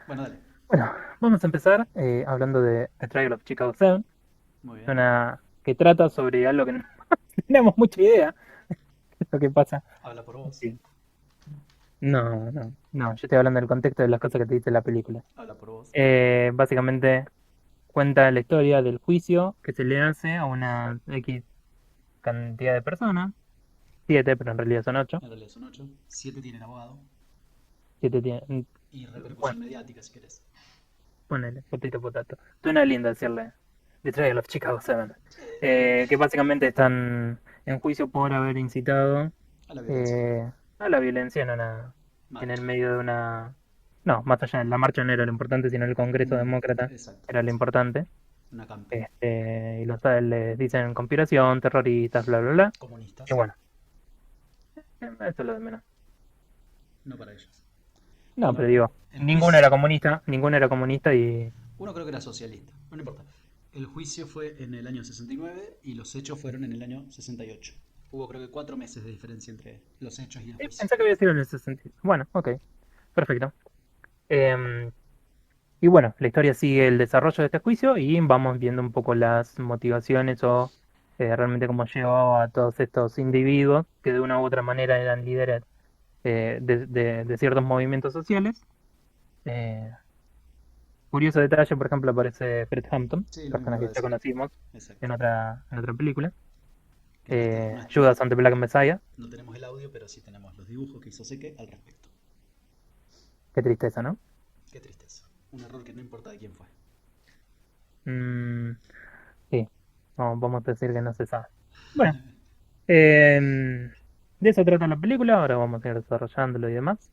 Bueno, dale. Bueno, vamos a empezar hablando de The Trial of Chicago 7, Muy bien. una que trata sobre algo que no tenemos mucha idea de lo que pasa. Habla por vos. Sí. No, yo estoy hablando del contexto de las cosas que te dice la película. Habla por vos. Básicamente cuenta la historia del juicio que se le hace a una X cantidad de personas, siete, pero en realidad son ocho. En realidad son 8. 7 tienen abogado. Siete tienen, Y bueno, repercusión mediática, si querés. ponele, potato, potato. Suena lindo decirle The Trial of Chicago 7. Sí. Que básicamente están en juicio por haber incitado A la violencia. a la violencia en el Marcha. medio de una... No, más allá, la marcha no era lo importante, sino el Congreso Mm, Demócrata exacto. era lo importante. Una campe. Y les dicen conspiración, terroristas, bla, bla, bla. Y Comunistas. bueno, eso es lo de menos. No para ellos. No, Bueno, pero digo, el juicio. ninguno era comunista y... Uno creo que era socialista. No importa. El juicio fue en el año 69 y los hechos fueron en el año 68. Hubo creo que 4 meses de diferencia entre los hechos y el juicio. Pensé que había sido en ese sentido. Bueno, ok, perfecto. Em, Y bueno, la historia sigue el desarrollo de este juicio y vamos viendo un poco las motivaciones o realmente cómo llevó a todos estos individuos que de una u otra manera eran líderes de ciertos movimientos sociales. Eh, Curioso detalle, por ejemplo, aparece Fred Hampton, Sí, lo mismo iba personaje a que ya decir. conocimos Exacto. en otra película. Que no está, Judas and the Black Messiah. no tenemos el audio, pero sí tenemos los dibujos que hizo Seque al respecto. Qué tristeza, ¿no? Qué tristeza. Un error que no importa de quién fue. Mm, sí, no, vamos a decir que no se sabe. Bueno, em, de eso trata la película, ahora vamos a ir desarrollándolo y demás.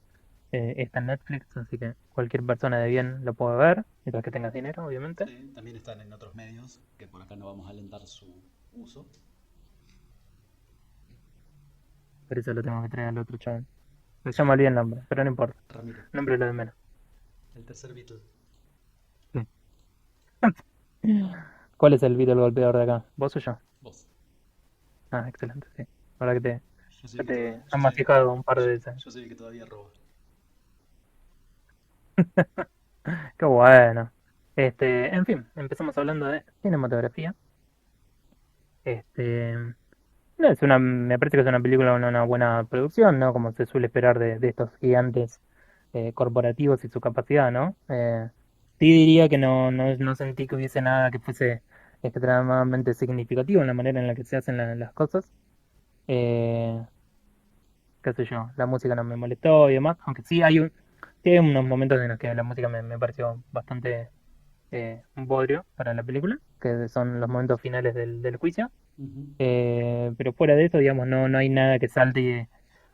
Está en Netflix, así que cualquier persona de bien lo puede ver, mientras que tengas dinero, obviamente. Sí, también están en otros medios, que por acá no vamos a alentar su uso. Por eso lo tengo que traer al otro chaval. Ya me olvidé el nombre, pero no importa. Ramiro, El nombre es lo de menos. el tercer Beatle. Sí. ¿Cuál es el Beatle golpeador de acá? ¿Vos o yo? Vos. Ah, excelente, sí. Ahora que Yo soy ya el que, te yo han soy, masticado un par de veces. yo soy el que todavía roba. Qué bueno. En fin, empezamos hablando de cinematografía. Este, no, me parece que es una película con una buena producción, ¿no? Como se suele esperar de estos gigantes corporativos y su capacidad, ¿no? Sí diría que no sentí que hubiese nada que fuese extremadamente significativo en la manera en la que se hacen las cosas. Eh, Qué sé yo, la música no me molestó y demás, aunque sí hay unos momentos en los que la música me pareció bastante un bodrio para la película, que son los momentos finales del juicio. Ujú. Pero fuera de eso, digamos, no hay nada que salte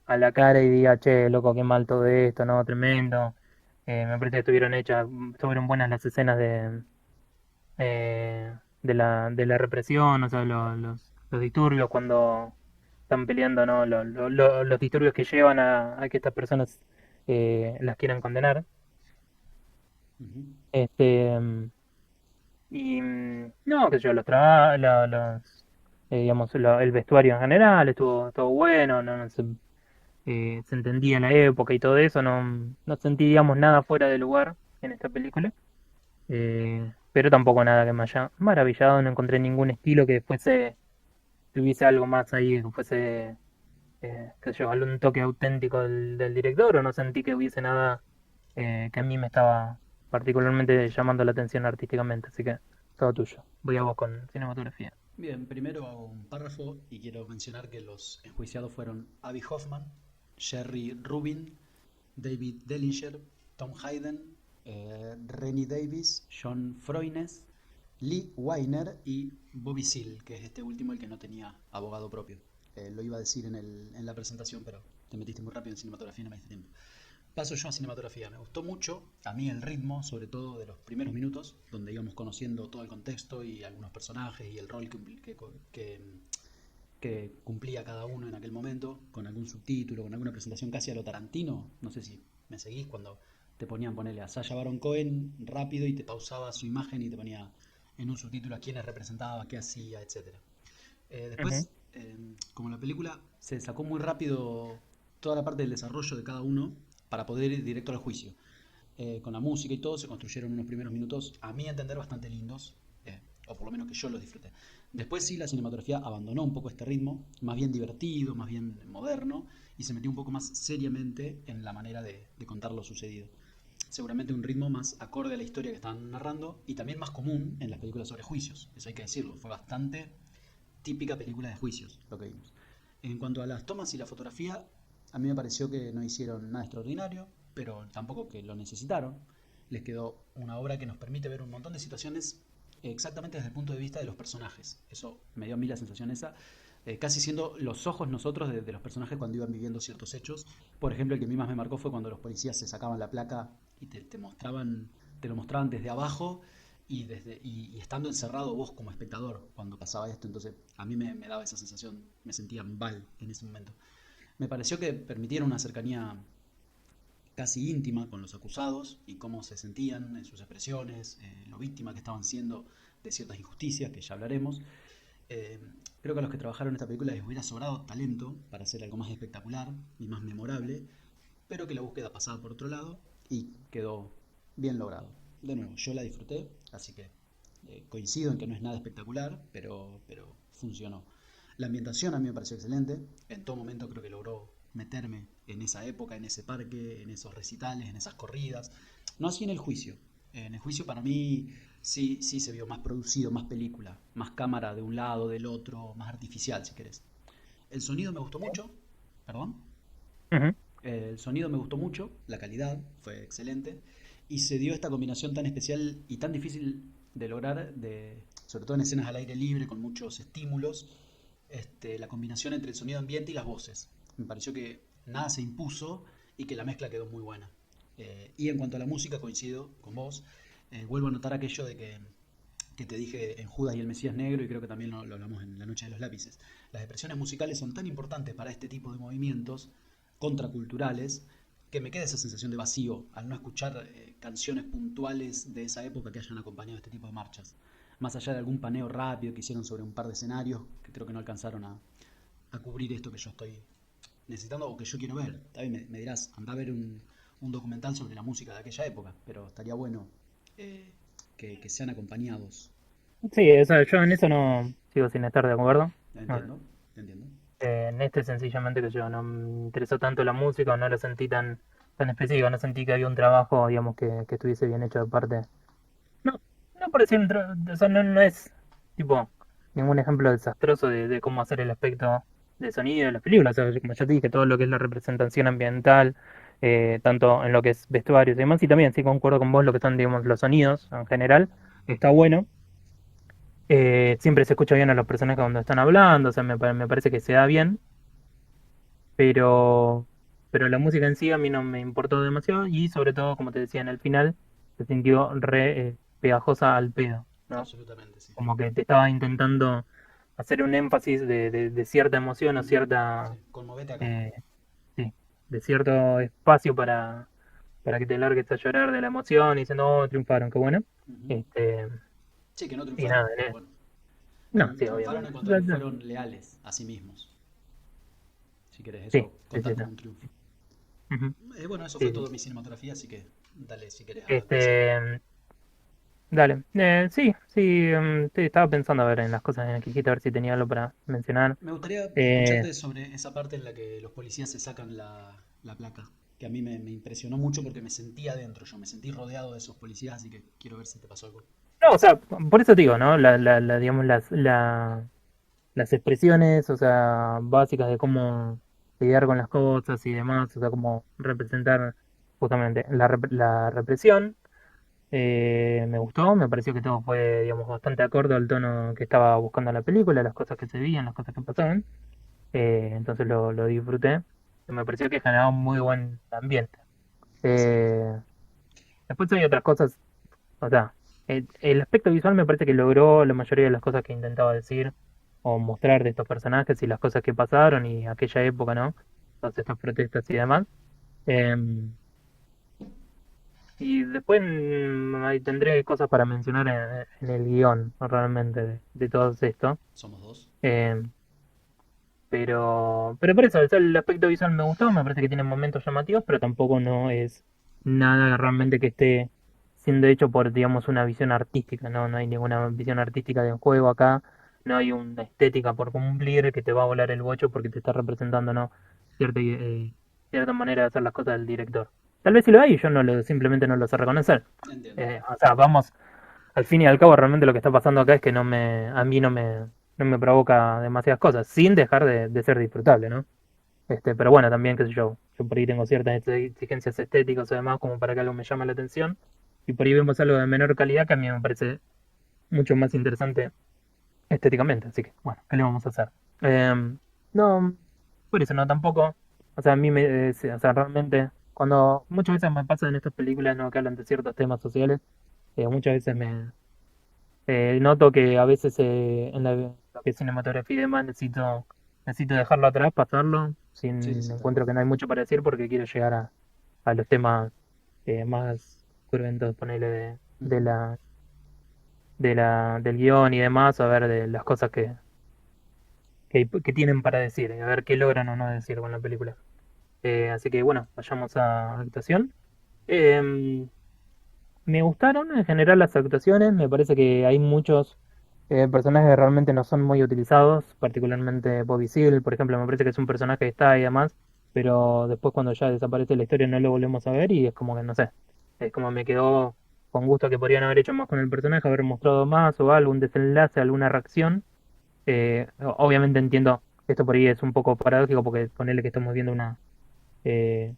a la cara y diga, che, loco, qué mal todo esto, no, tremendo. Me parece que estuvieron buenas las escenas de la represión, o sea, los disturbios cuando están peleando, ¿no? Los disturbios que llevan a que estas personas las quieran condenar. Ujú. Este, no, qué sé yo, digamos, el vestuario en general estuvo todo bueno, se entendía la época y todo eso, no sentí, digamos, nada fuera de lugar en esta película, pero tampoco nada que me haya maravillado, no encontré ningún estilo tuviese algo más ahí, que fuese, qué sé yo, algún toque auténtico del director, o no sentí que hubiese nada que a mí me estaba particularmente llamando la atención artísticamente, así que todo tuyo. Voy a vos con cinematografía. Bien, primero hago un párrafo y quiero mencionar que los enjuiciados fueron Abby Hoffman, Jerry Rubin, David Dellinger, Tom Hayden, Rennie Davis, John Froines, Lee Weiner y Bobby Seale, que es este último el que no tenía abogado propio. Lo iba a decir en la presentación, pero te metiste muy rápido en cinematografía y no me diste tiempo. Paso yo a cinematografía. Me gustó mucho, a mí el ritmo, sobre todo de los primeros minutos, donde íbamos conociendo todo el contexto y algunos personajes y el rol que cumplía cada uno en aquel momento, con algún subtítulo, con alguna presentación casi a lo Tarantino. No sé si me seguís cuando te ponían ponerle a Sacha Baron Cohen rápido y te pausaba su imagen y te ponía en un subtítulo a quiénes representaba, qué hacía, etcétera. Ujú. Después, como la película se sacó muy rápido toda la parte del desarrollo de cada uno para poder ir directo al juicio. con la música y todo, se construyeron unos primeros minutos, a mi entender, bastante lindos, o por lo menos que yo los disfruté. Después sí, la cinematografía abandonó un poco este ritmo, más bien divertido, más bien moderno, y se metió un poco más seriamente en la manera de contar lo sucedido. Seguramente un ritmo más acorde a la historia que estaban narrando y también más común en las películas sobre juicios, eso hay que decirlo, fue bastante típica película de juicios lo que vimos. En cuanto a las tomas y la fotografía, a mí me pareció que no hicieron nada extraordinario, pero tampoco que lo necesitaron. Les quedó una obra que nos permite ver un montón de situaciones exactamente desde el punto de vista de los personajes. Eso me dio a mí la sensación esa, casi siendo los ojos nosotros de los personajes cuando iban viviendo ciertos hechos. Por ejemplo, el que a mí más me marcó fue cuando los policías se sacaban la placa y te lo mostraban desde abajo y estando encerrado vos como espectador cuando pasaba esto. Entonces a mí me daba esa sensación, me sentía Val en ese momento. Me pareció que permitieron una cercanía casi íntima con los acusados y cómo se sentían en sus expresiones, lo víctima que estaban siendo de ciertas injusticias, que ya hablaremos. Eh, Creo que a los que trabajaron en esta película les hubiera sobrado talento para hacer algo más espectacular y más memorable, pero que la búsqueda pasaba por otro lado y quedó bien logrado. De nuevo, yo la disfruté, así que coincido en que no es nada espectacular, pero funcionó. La ambientación a mí me pareció excelente. En todo momento creo que logró meterme en esa época, en ese parque, en esos recitales, en esas corridas. No así en el juicio. En el juicio para mí sí se vio más producido, más película, más cámara de un lado, del otro, más artificial si querés. El sonido me gustó mucho, perdón. Ujú. El sonido me gustó mucho, la calidad fue excelente y se dio esta combinación tan especial y tan difícil de lograr, sobre todo en escenas al aire libre con muchos estímulos, la combinación entre el sonido ambiente y las voces. Me pareció que nada se impuso y que la mezcla quedó muy buena. Y en cuanto a la música, coincido con vos. Vuelvo a notar aquello de que te dije en Judas y el Mesías Negro, y creo que también lo hablamos en La Noche de los Lápices. Las expresiones musicales son tan importantes para este tipo de movimientos contraculturales que me queda esa sensación de vacío al no escuchar canciones puntuales de esa época que hayan acompañado este tipo de marchas. Más allá de algún paneo rápido que hicieron sobre un par de escenarios que creo que no alcanzaron a cubrir esto que yo estoy necesitando o que yo quiero ver. También me dirás, anda a ver un documental sobre la música de aquella época, pero estaría bueno que sean acompañados. Sí, o sea, yo en eso no sigo sin estar de acuerdo. No, Entiendo, entiendo. en este sencillamente que yo no me interesó tanto la música, o no lo sentí tan específico, no sentí que había un trabajo, digamos, que estuviese bien hecho de parte. No, no por decir o sea, no es tipo ningún ejemplo desastroso de cómo hacer el aspecto de sonido de las películas. O sea, como ya te dije, todo lo que es la representación ambiental, tanto en lo que es vestuarios y demás, y también sí concuerdo con vos lo que son, digamos, los sonidos en general, está bueno. Siempre se escucha bien a los personajes cuando están hablando, o sea, me parece que se da bien, pero, pero la música en sí a mí no me importó demasiado y sobre todo, como te decía, en el final se sintió re pegajosa al pedo, ¿no? Absolutamente, sí. Como que te estaba intentando hacer un énfasis de cierta emoción o cierta, Sí, conmovete acá. eh, sí, de cierto espacio para que te largues a llorar de la emoción y diciendo, oh, triunfaron, qué bueno. Ujú. Este, Sí, que no y triunfaron, nada, pero bueno. no, sí, Triunfaron en obviamente. cuanto a que fueron leales a sí mismos. Si querés Sí, eso, sí, contar sí, sí. como un triunfo. Ujú. Bueno, eso fue Sí, sí. todo mi cinematografía, así que dale si querés a decir algo. Este, dale. Sí, sí, sí, estaba pensando a ver en las cosas en las que dijiste, a ver si tenía algo para mencionar. Me gustaría Eh, escucharte sobre esa parte en la que los policías se sacan la placa, que a mí me impresionó mucho porque me sentí adentro, yo me sentí rodeado de esos policías, así que quiero ver si te pasó algo. no, o sea, por eso te digo, ¿no? Digamos, las expresiones, o sea, básicas de cómo lidiar con las cosas y demás, o sea, cómo representar justamente la represión. Me gustó, me pareció que todo fue, digamos, bastante acorde al tono que estaba buscando la película, las cosas que se veían, las cosas que pasaban. Entonces lo disfruté. Y me pareció que generaba un muy buen ambiente. Excelente. Eh, Después hay otras cosas, o sea, el aspecto visual me parece que logró la mayoría de las cosas que intentaba decir o mostrar de estos personajes y las cosas que pasaron y aquella época, ¿no? Todas estas protestas y demás. Em, y después ahí tendré cosas para mencionar en el guión, ¿no? Realmente, de todo esto. Somos dos. Em, pero por eso, o sea, el aspecto visual me gustó, me parece que tiene momentos llamativos, pero tampoco no es. nada realmente que esté siendo hecho por, digamos, una visión artística, ¿no? No hay ninguna visión artística de juego acá, no hay una estética por cumplir que te va a volar el bocho porque te está representando, ¿no? Cierta manera de hacer las cosas del director. Tal vez sí lo hay, yo simplemente no lo sé reconocer. Entiendo. O sea, vamos, al fin y al cabo realmente lo que está pasando acá es que a mí no me provoca demasiadas cosas, sin dejar de ser disfrutable, ¿no? Pero bueno, también, qué sé yo por ahí tengo ciertas exigencias estéticas o demás como para que algo me llame la atención. Y por ahí vemos algo de menor calidad que a mí me parece mucho más interesante estéticamente. Así que, bueno, ¿qué le vamos a hacer? No, por eso no tampoco. O sea, a mí sí, o sea, realmente, cuando muchas veces me pasa en estas películas, ¿no? Que hablan de ciertos temas sociales, muchas veces noto que a veces lo que es cinematografía y demás necesito dejarlo atrás, pasarlo, Sí, sin sí, tal cual. encuentro que no hay mucho para decir porque quiero llegar a los temas más cruentos, ponele de Ujú. del guión y demás, a ver de las cosas que tienen para decir, a ver qué logran o no decir con la película. Así que bueno, vayamos a actuación. Em, Me gustaron en general las actuaciones, me parece que hay muchos personajes que realmente no son muy utilizados, particularmente Bobby Seale, por ejemplo, me parece que es un personaje que está y demás, pero después cuando ya desaparece la historia no lo volvemos a ver y es como que no sé, es como me quedó con gusto que podrían haber hecho más con el personaje, haber mostrado más o algún desenlace, alguna reacción. Obviamente entiendo que esto por ahí es un poco paradójico porque ponerle que estamos viendo eh,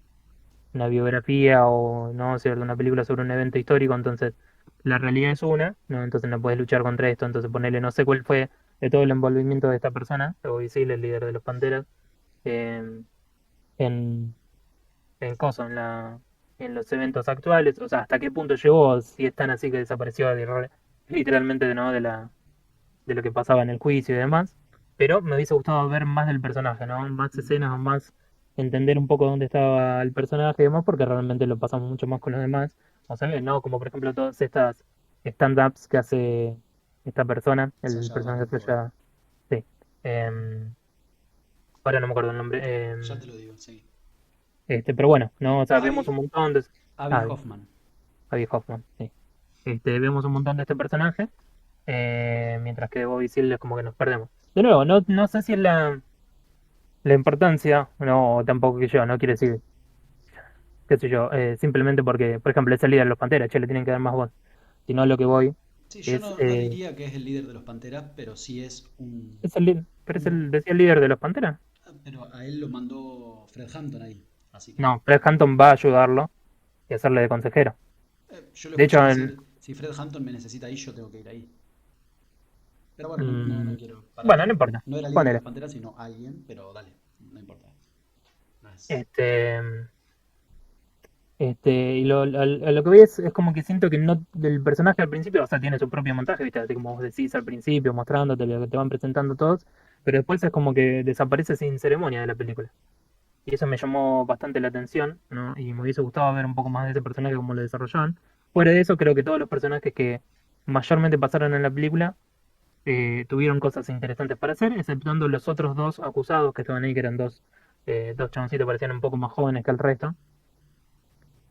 una biografía o no sé, una película sobre un evento histórico, entonces la realidad es una, ¿no? Entonces no puedes luchar contra esto, entonces ponerle, no sé cuál fue de todo el envolvimiento de esta persona, de Bobby Seale, el líder de los Panteras, en, en, en coso, en los eventos actuales, o sea, hasta qué punto llegó, si es tan así que desapareció literalmente, ¿no? De lo que pasaba en el juicio y demás, pero me hubiese gustado ver más del personaje, ¿no? Más escenas, más entender un poco dónde estaba el personaje y demás, porque realmente lo pasamos mucho más con los demás, o sea, ¿no? Como por ejemplo todas estas stand-ups que hace esta persona, el Sacha personaje Baron que Cohen. ya, sí, em, ahora no me acuerdo el nombre, Ya te lo digo, sí. pero bueno, ¿no? O sea, vemos un Abby, montón de... Abby Abby, Hoffman. Abby Hoffman, sí. Vemos un montón de este personaje, mientras que de Bobby Seale es como que nos perdemos. De nuevo, no sé si es la importancia, no, tampoco que yo, no quiere decir, qué sé yo, simplemente porque, por ejemplo, es el líder de los Panteras, che, le tienen que dar más voz. Sino lo que voy Sí, yo es, no diría que es el líder de los Panteras, pero sí es es el líder, pero un- decía el líder de los Panteras. pero a él lo mandó Fred Hampton ahí. Así que No, Fred Hampton va a ayudarlo y hacerle de consejero. yo lo De escuché hecho, decir, si Fred Hampton me necesita ahí, yo tengo que ir ahí. Pero bueno, no mm, quiero. Para bueno, mí no importa, no era líder de ponele. los Panteras, sino alguien, pero dale, no importa. No es- Este, y a lo que voy es como que siento que no, el personaje al principio, o sea, tiene su propio montaje, ¿viste? Así como vos decís al principio, mostrándote lo que te van presentando todos, pero después es como que desaparece sin ceremonia de la película. Y eso me llamó bastante la atención, ¿no? Y me hubiese gustado ver un poco más de ese personaje, cómo lo desarrollaban. Fuera de eso, creo que todos los personajes que mayormente pasaron en la película tuvieron cosas interesantes para hacer, exceptuando los otros dos acusados que estaban ahí, que eran dos chaboncitos que parecían un poco más jóvenes que el resto.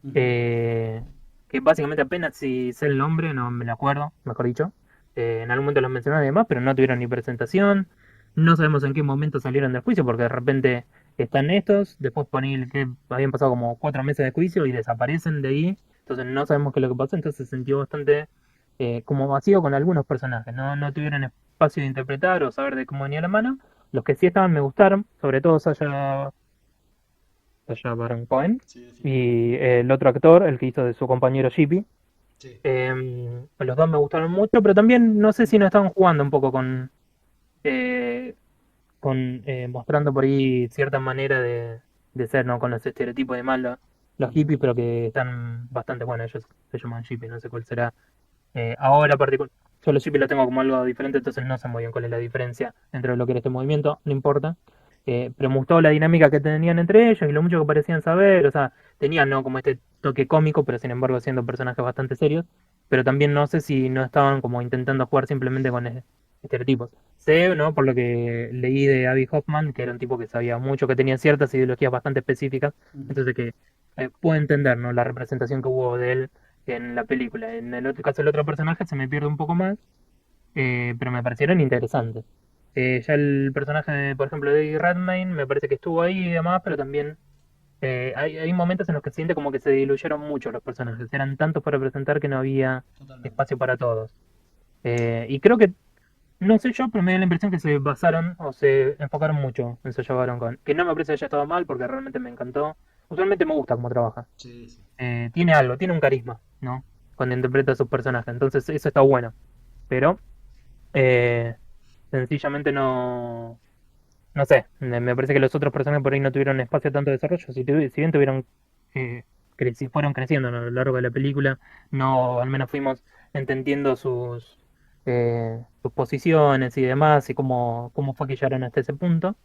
Ujú. eh, que básicamente apenas si sé el nombre, no me lo acuerdo, mejor dicho. En algún momento los mencionaron y demás, pero no tuvieron ni presentación. No sabemos en qué momento salieron del juicio, porque de repente están estos, después ponen que habían pasado como 4 meses de juicio y desaparecen de ahí. Entonces no sabemos qué es lo que pasó, entonces se sintió bastante como vacío con algunos personajes. No tuvieron espacio de interpretar o saber de cómo venía la mano. Los que sí estaban me gustaron, sobre todo Sacha Baron Cohen, Sí, definitivamente. y el otro actor, el que hizo de su compañero Shippy. Sí. Los dos me gustaron mucho, pero también no sé si no estaban jugando un poco eh, con mostrando por ahí cierta manera de ser, ¿no? Con los estereotipos de mal los Ujú. hippies, pero que están bastante buenos. Ellos se llaman Shippy, no sé cuál será ahora particular. Yo los Shippy lo tengo como algo diferente, entonces no sé muy bien cuál es la diferencia entre lo que era este movimiento, no importa. Pero me gustó la dinámica que tenían entre ellos y lo mucho que parecían saber, o sea, tenían, ¿no? Como este toque cómico, pero sin embargo siendo personajes bastante serios, pero también no sé si no estaban como intentando jugar simplemente con estereotipos. Sé, ¿no? Por lo que leí de Abby Hoffman, que era un tipo que sabía mucho, que tenía ciertas ideologías bastante específicas, Ujú. entonces que puedo entender, ¿no? La representación que hubo de él en la película. En el otro caso, el otro personaje se me pierde un poco más, pero me parecieron interesantes. Ya el personaje, por ejemplo, de Eddie Redmayne, me parece que estuvo ahí y demás, pero también hay momentos en los que siente como que se diluyeron mucho los personajes. Eran tantos para presentar que no había Totalmente. espacio para todos. Y creo que, no sé yo, pero me da la impresión que se basaron o se enfocaron mucho en Sacha Baron Cohen. Que no me parece que haya estado mal porque realmente me encantó. Usualmente me gusta cómo trabaja. Sí, sí. Tiene algo, tiene un carisma, ¿no? Cuando interpreta a sus personajes. Entonces eso está bueno. Pero eh, sencillamente no sé. Me parece que los otros personajes por ahí no tuvieron espacio tanto de desarrollo. Si bien tuvieron, eh, fueron creciendo, ¿no? A lo largo de la película, no, al menos fuimos entendiendo sus posiciones y demás y cómo fue que llegaron hasta ese punto.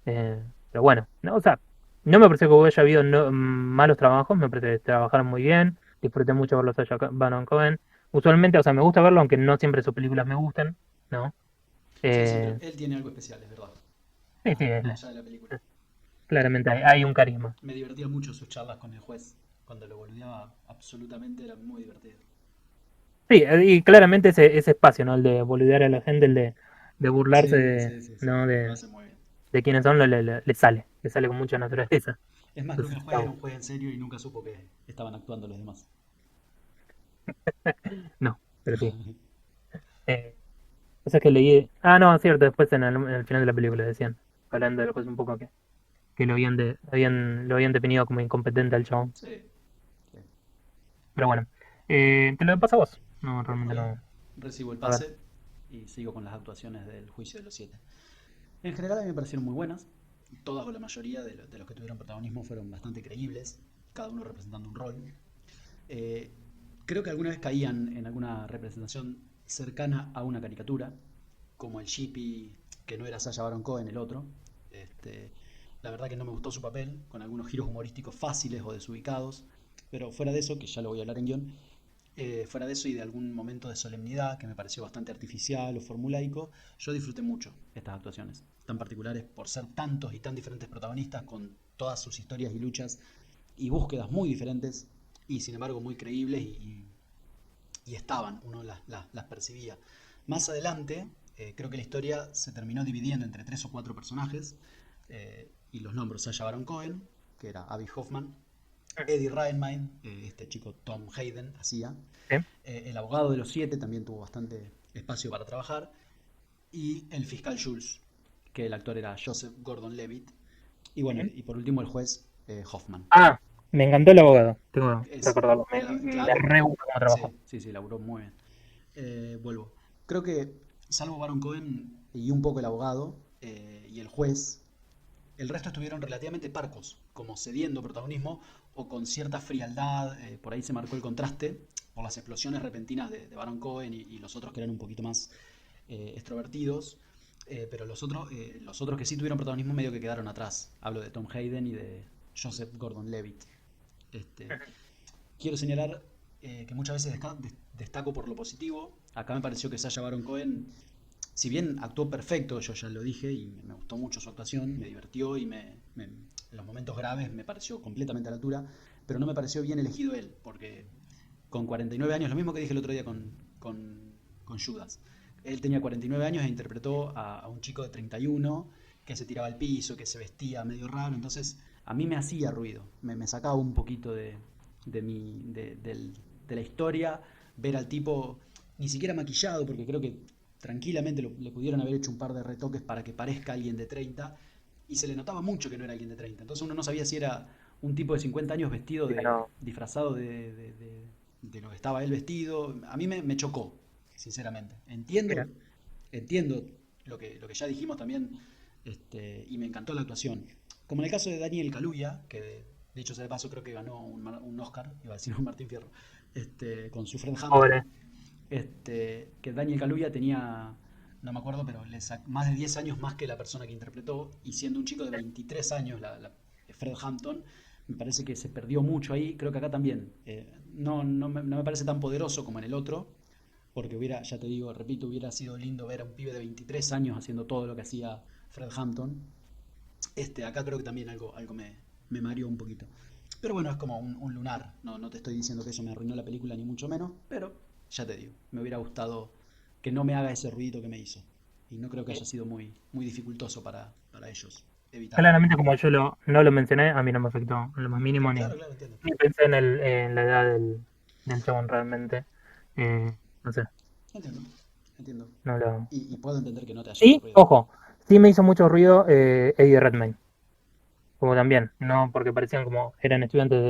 Pero bueno, no, o sea, no me pareció que haya habido malos trabajos, me parece que trabajaron muy bien, disfruté mucho verlos a Baron Cohen. Usualmente, o sea, me gusta verlo, aunque no siempre sus películas me gusten, ¿no? Sí, siempre. Eh, Él tiene algo especial, es verdad. sí, sí, Más allá de la película. claramente hay un carisma. Me divertía mucho sus charlas con el juez. Cuando lo boludeaba, absolutamente era muy divertido. Sí, y claramente ese espacio, ¿no? El de boludear a la gente, de burlarse Sí, sí, sí, sí. ¿no? Lo hace muy bien. De quienes son, le sale con mucha naturaleza. Es más, creo que Entonces el está juez era bueno. un juez en serio y nunca supo que estaban actuando los demás. No, pero sí. Eh, O sea que leí. Ah, no, cierto, después en el final de la película decían, hablando de lo que es un poco que lo habían definido como incompetente al chabón. Sí, sí. Pero bueno, te lo paso a vos. No, realmente Dale. no. Recibo el A ver. pase y sigo con las actuaciones del juicio de los siete. En general a mí me parecieron muy buenas. Todas o la mayoría de los que tuvieron protagonismo fueron bastante creíbles, cada uno representando un rol. Eh, Creo que alguna vez caían en alguna representación cercana a una caricatura, como el Chippy, que no era Sacha Baron Cohen, el otro. Este, la verdad que no me gustó su papel, con algunos giros humorísticos fáciles o desubicados, pero fuera de eso, que ya lo voy a hablar en guión, fuera de eso y de algún momento de solemnidad que me pareció bastante artificial o formulaico, yo disfruté mucho estas actuaciones, tan particulares por ser tantos y tan diferentes protagonistas con todas sus historias y luchas y búsquedas muy diferentes y sin embargo muy creíbles y estaban, uno las percibía. Más adelante, creo que la historia se terminó dividiendo entre tres o cuatro personajes y los nombro Sacha Baron Cohen, que era Abby Hoffman, Eddie Redmayne, este chico Tom Hayden hacía, ¿Sí? el abogado de los siete también tuvo bastante espacio para trabajar, y el fiscal Jules, que el actor era Joseph Gordon-Levitt, y bueno, Ujú. y por último el juez Hoffman. Ah, me encantó el abogado. Tengo que Es, recordarlo. Me claro, re gusta cómo trabajó. sí, sí, sí, laburó muy bien. Vuelvo. Creo que, salvo Baron Cohen y un poco el abogado y el juez, el resto estuvieron relativamente parcos, como cediendo protagonismo o con cierta frialdad. Por ahí se marcó el contraste por las explosiones repentinas de Baron Cohen y los otros que eran un poquito más extrovertidos. Pero los otros que sí tuvieron protagonismo medio que quedaron atrás. Hablo de Tom Hayden y de Joseph Gordon-Levitt. Este, quiero señalar que muchas veces destaco por lo positivo. Acá me pareció que Sacha Baron Cohen, si bien actuó perfecto, yo ya lo dije, y me gustó mucho su actuación, me divirtió y en los momentos graves me pareció completamente a la altura, pero no me pareció bien elegido él, porque con 49 años, lo mismo que dije el otro día con Judas, él tenía 49 años e interpretó a un chico de 31 que se tiraba al piso, que se vestía medio raro, entonces a mí me hacía ruido, me sacaba un poquito de la historia, ver al tipo ni siquiera maquillado, porque creo que tranquilamente le pudieron haber hecho un par de retoques para que parezca alguien de 30 y se le notaba mucho que no era alguien de 30. Entonces uno no sabía si era un tipo de 50 años vestido Sí, no. disfrazado de lo que estaba él vestido. A mí me chocó, sinceramente. Mira. Entiendo lo que ya dijimos también y me encantó la actuación. Como en el caso de Daniel Kaluuya, que dicho sea de paso creo que ganó un Oscar, iba a decir un Martín Fierro, con su Fred Pobre. Hampton, que Daniel Kaluuya tenía, no me acuerdo, pero más de 10 años más que la persona que interpretó, y siendo un chico de 23 años, Fred Hampton, me parece que se perdió mucho ahí, creo que acá también. No me parece tan poderoso como en el otro, porque hubiera, ya te digo, repito, hubiera sido lindo ver a un pibe de 23 años haciendo todo lo que hacía Fred Hampton. Acá creo que también algo me mareó un poquito. Pero bueno, es como un lunar. No, no te estoy diciendo que eso me arruinó la película, ni mucho menos. Pero ya te digo, me hubiera gustado que no me haga ese ruidito que me hizo. Y no creo que haya sido muy dificultoso para ellos evitarlo. Claramente, como yo no lo mencioné, a mí no me afectó en lo más mínimo, Claro, claro, entiendo. ni pensé en la edad del chabón realmente. No sé, Entiendo, entiendo. no lo... Y puedo entender que no te haya Sí, ocurrido. ojo, sí me hizo mucho ruido Eddie Redmayne, como también, no porque parecían como eran estudiantes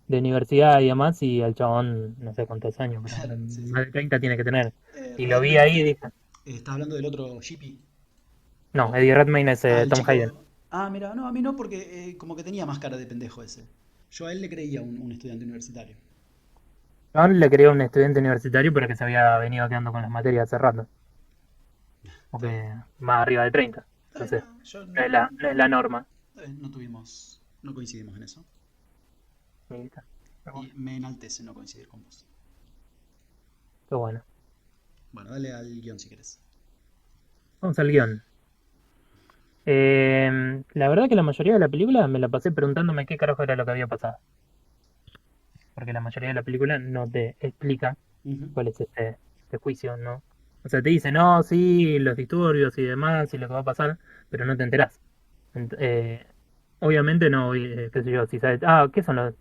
de universidad y demás, y el chabón, no sé cuántos años, pero Claro, sí, sí. más de 30 tiene que tener. Y lo vi Redmayne, ahí y dije, ¿estás hablando del otro Shippy? no, Eddie Redmayne es El Tom Hayden. chico. Ah, mira, no, a mí no, porque como que tenía más cara de pendejo ese. Yo a él le creía un estudiante universitario. Yo le quería un estudiante universitario, pero que se había venido quedando con las materias hace rato, Está bien. porque más arriba de 30. Está bien, Entonces, no, yo no es la norma. no tuvimos. No coincidimos en eso. Y listo. Pero Y bueno, me enaltece no coincidir con vos. qué bueno. Bueno, dale al guión si querés. Vamos al guión. La verdad que la mayoría de la película me la pasé preguntándome qué carajo era lo que había pasado. Porque la mayoría de la película no te explica Ujú. cuál es este juicio, ¿no? O sea, te dice, no, sí, los disturbios y demás, y lo que va a pasar, pero no te enterás. Ent- eh, Obviamente no, qué sé yo, si sabes, ¿qué son los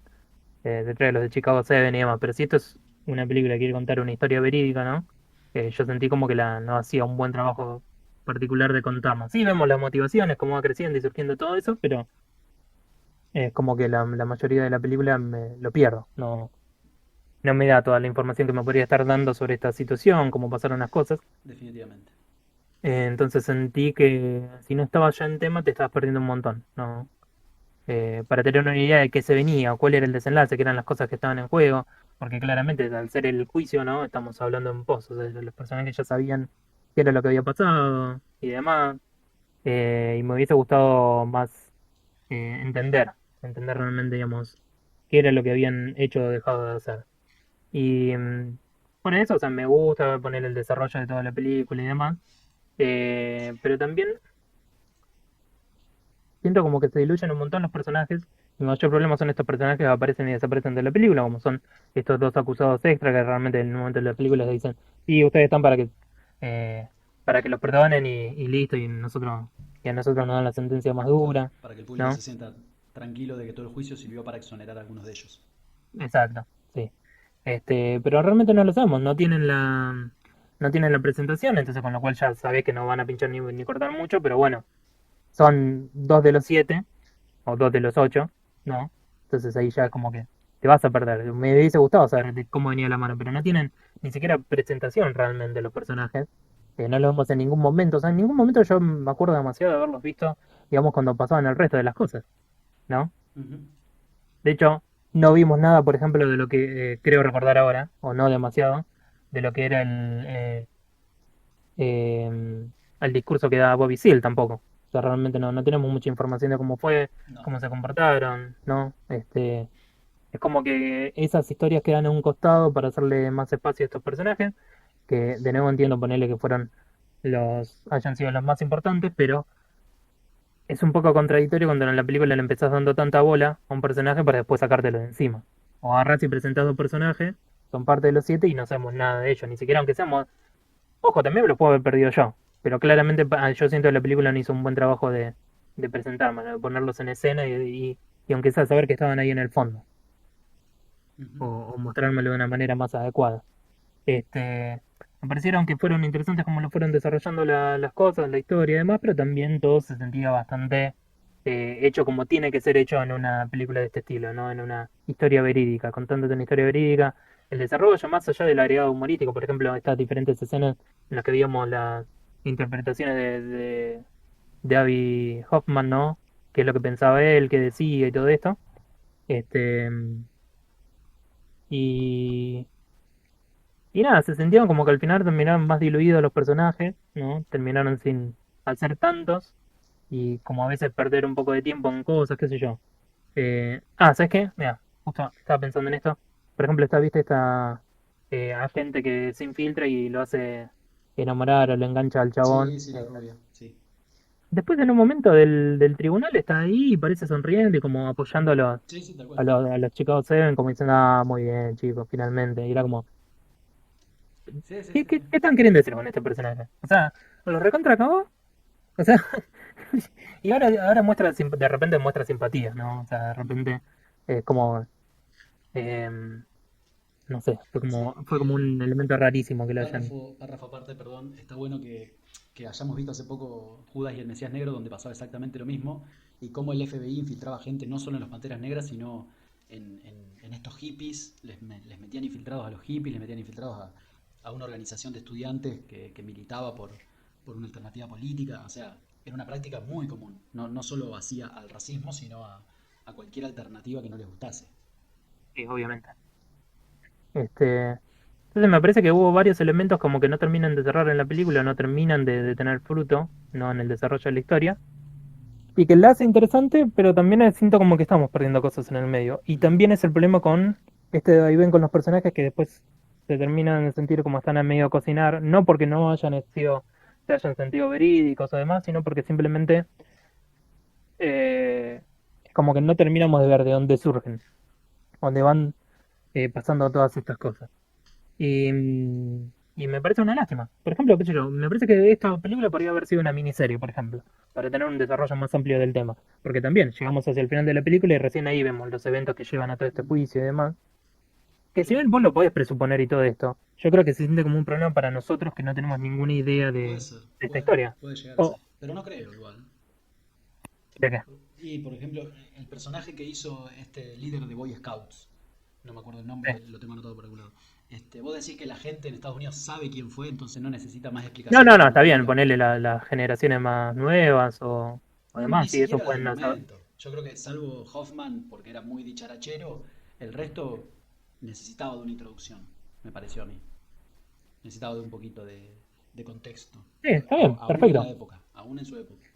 detrás de los de Chicago 7 y demás? Pero si esto es una película que quiere contar una historia verídica, ¿no? Yo sentí como que no hacía un buen trabajo particular de contarnos. Sí, vemos las motivaciones, cómo va creciendo y surgiendo todo eso, pero es como que la mayoría de la película me lo pierdo, no me da toda la información que me podría estar dando sobre esta situación, cómo pasaron las cosas. Definitivamente. Entonces sentí que si no estabas ya en tema te estabas perdiendo un montón, ¿no? Para tener una idea de qué se venía, cuál era el desenlace, qué eran las cosas que estaban en juego, porque claramente al ser el juicio, ¿no? Estamos hablando en pos, o sea, los personajes ya sabían qué era lo que había pasado y demás, y me hubiese gustado más entender realmente, digamos, qué era lo que habían hecho o dejado de hacer. Y por eso, o sea, me gusta poner el desarrollo de toda la película y demás, pero también siento como que se diluyen un montón los personajes. Mi mayor problema son estos personajes que aparecen y desaparecen de la película, como son estos dos acusados extra que realmente en el momento de la película les dicen, sí, ustedes están eh, para que los perdonen y listo, y a nosotros nos dan la sentencia más Claro. dura, Para que el público ¿no? se sienta tranquilo de que todo el juicio sirvió para exonerar a algunos de ellos. Exacto, sí. Pero realmente no lo sabemos, no tienen la presentación, entonces con lo cual ya sabés que no van a pinchar ni cortar mucho, pero bueno, son dos de los siete, o dos de los ocho, ¿no? Entonces ahí ya como que te vas a perder. Me hubiese gustado saber de cómo venía la mano, pero no tienen ni siquiera presentación realmente los personajes. No los vemos en ningún momento, o sea, en ningún momento yo me acuerdo demasiado de haberlos visto, digamos, cuando pasaban el resto de las cosas, ¿no? Ujú. De hecho, no vimos nada, por ejemplo, de lo que creo recordar ahora, o no demasiado, de lo que era el discurso que daba Bobby Seale tampoco. O sea, realmente no tenemos mucha información de cómo fue, No. cómo se comportaron, ¿no? Es como que esas historias quedan en un costado para hacerle más espacio a estos personajes, que de nuevo entiendo ponerle que hayan sido los más importantes, pero es un poco contradictorio cuando en la película le empezás dando tanta bola a un personaje para después sacártelo de encima. O agarrás y presentás dos personajes, son parte de los siete y no sabemos nada de ellos, ni siquiera aunque seamos... Ojo, también me lo puedo haber perdido yo, pero claramente yo siento que la película no hizo un buen trabajo de presentarme, ¿no? De ponerlos en escena y aunque sea saber que estaban ahí en el fondo, Ujú. o mostrármelo de una manera más adecuada. Me parecieron que fueron interesantes como lo fueron desarrollando las cosas, la historia y demás, pero también todo se sentía bastante hecho como tiene que ser hecho en una película de este estilo, ¿no? En una historia verídica, contándote una historia verídica. El desarrollo, más allá del agregado humorístico, por ejemplo, estas diferentes escenas en las que vimos las interpretaciones de Abby Hoffman, ¿no? Qué es lo que pensaba él, qué decía y todo esto. Este, y Y nada, se sentían como que al final terminaron más diluidos los personajes, ¿no? Terminaron sin, al ser tantos, y como a veces perder un poco de tiempo en cosas, qué sé yo. ¿Sabes qué? Mira, justo estaba pensando en esto. Por ejemplo, viste esta agente que se infiltra y lo hace enamorar o lo engancha al chabón. Sí, sí, la rubia. Sí. después en un momento del tribunal está ahí y parece sonriente y como apoyando Sí, sí, tal a cual. los, a los Chicago Seven, como diciendo, ah, muy bien, chicos, finalmente. Y era como, Sí, sí, ¿qué, sí, qué, sí. qué están queriendo decir con este personaje? O sea, ¿lo recontra acabó? O sea, y ahora muestra, de repente muestra simpatía, ¿no? O sea, de repente, como, em, no sé, Sí, fue como un elemento rarísimo que lo hayan. párrafo aparte, perdón, está bueno que hayamos visto hace poco Judas y el Mesías Negro, donde pasaba exactamente lo mismo, y cómo el FBI infiltraba gente no solo en los Panteras Negras, sino en estos hippies, les metían infiltrados a los hippies, les metían infiltrados a una organización de estudiantes que militaba por una alternativa política, o sea, era una práctica muy común, no solo hacía al racismo, sino a cualquier alternativa que no les gustase. Sí, obviamente. Este, entonces me parece que hubo varios elementos como que no terminan de cerrar en la película, no terminan de tener fruto, ¿no? En el desarrollo de la historia. Y que la hace interesante, pero también siento como que estamos perdiendo cosas en el medio. Y Ujú. también es el problema con este ven con los personajes que después se terminan de sentir como están a medio cocinar, no porque no se hayan sentido verídicos o demás, sino porque simplemente eh, como que no terminamos de ver de dónde surgen, dónde van pasando todas estas cosas. Y me parece una lástima. Por ejemplo, qué sé yo, me parece que esta película podría haber sido una miniserie, por ejemplo, para tener un desarrollo más amplio del tema. Porque también llegamos hacia el final de la película y recién ahí vemos los eventos que llevan a todo este juicio y demás. Que si Claro. bien vos lo podés presuponer y todo esto, yo creo que se siente como un problema para nosotros que no tenemos ninguna idea Puede de ser, esta historia. puede llegar a ser. O, Pero no creo igual. ¿de qué? Y por ejemplo, el personaje que hizo este líder de Boy Scouts, no me acuerdo el Sí. nombre, lo tengo anotado por algún lado. Vos decís que la gente en Estados Unidos sabe quién fue, entonces no necesita más No, explicaciones no, de no, la está bien, narrativa. ponerle las generaciones más nuevas o Ni demás, y eso siquiera del pueden no saber. momento. Yo creo que salvo Hoffman, porque era muy dicharachero, el resto necesitaba de una introducción, me pareció a mí. Necesitaba de un poquito de contexto. Sí, está bien, Aún en la perfecto. época, aún en su época.